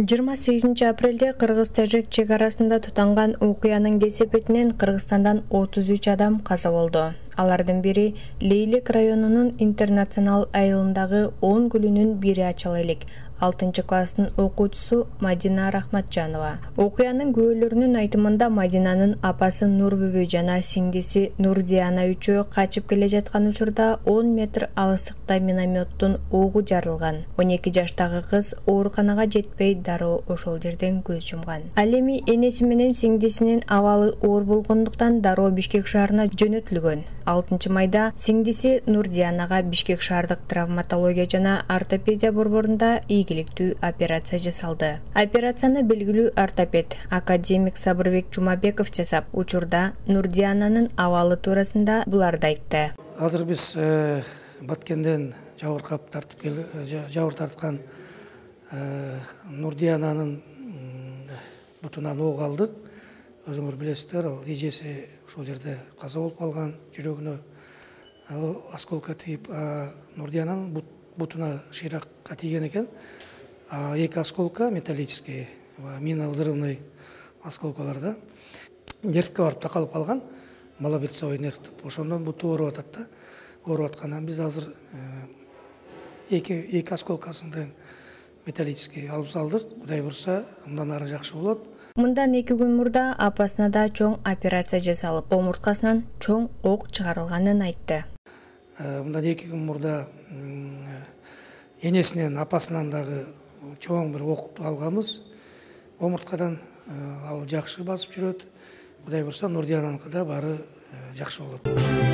28 апрелде Кыргыз-Тажик чек арасында тутанган окуянын кесепетинен Кыргызстандан 33 адам каза болду. Алардын бири Лейлек районунун интернационал айылындагы 10 гүлүнүн бири ачалы элек 6 класстын окуучусу Мадина Рахматжанова. Окуянын күбөлөрүнүн айтымында Мадинанын апасы Нурбүбү жана сиңдиси Нурдиана үчөө качып келе жаткан учурда 10 метр алыстыкта минометтун огу жарылган. 12 жаштагы кыз ооруканага жетпей дароо ошол жерден көз жумган. Ал эми энеси менен сиңдисинин абалы оор болгондуктан дароо Бишкек шаарына жөнөтүлгөн. 6 майда сиңдиси Нурдианага Бишкек шаардык травматология жана ортопедия борборунда ийгиликтүү операция жасалды. Операцияны белгилүү ортопед академик Сабырбек Жумабеков жасап, учурда Нурдиананын абалы туурасында буларды айтты. Азыр биз Баткенден жабыр тарткан Нурдиананын бутунан ок алдык. Өзүңөр билесиздер, ал эжеси ошол жерде каза болуп калган, жүрөгүнө осколка тийип, Нурдиананын бутуна шыйракка тийген экен. 2 осколка металлический, миновзрывный осколкаларда нервке барып такалып калган, малоберцовый нерв. Ошондон буту ооруп атат да. Ооруп аткандан биз азыр 2 осколкасын металлический алып салдык. Кудай бурса, мындан ары жакшы болот. Мындан 2 күн мурда апасына да чоң операция жасалып, омурткасынан чоң ок чыгарылганын айтты. Мындан 2 күн мурда энесинен, апасынан дагы чоң бир ок алганбыз. Омурткадан ал жакшы басып жүрөт. Кудай бурса, Нурдиананыкы да баары жакшы болот.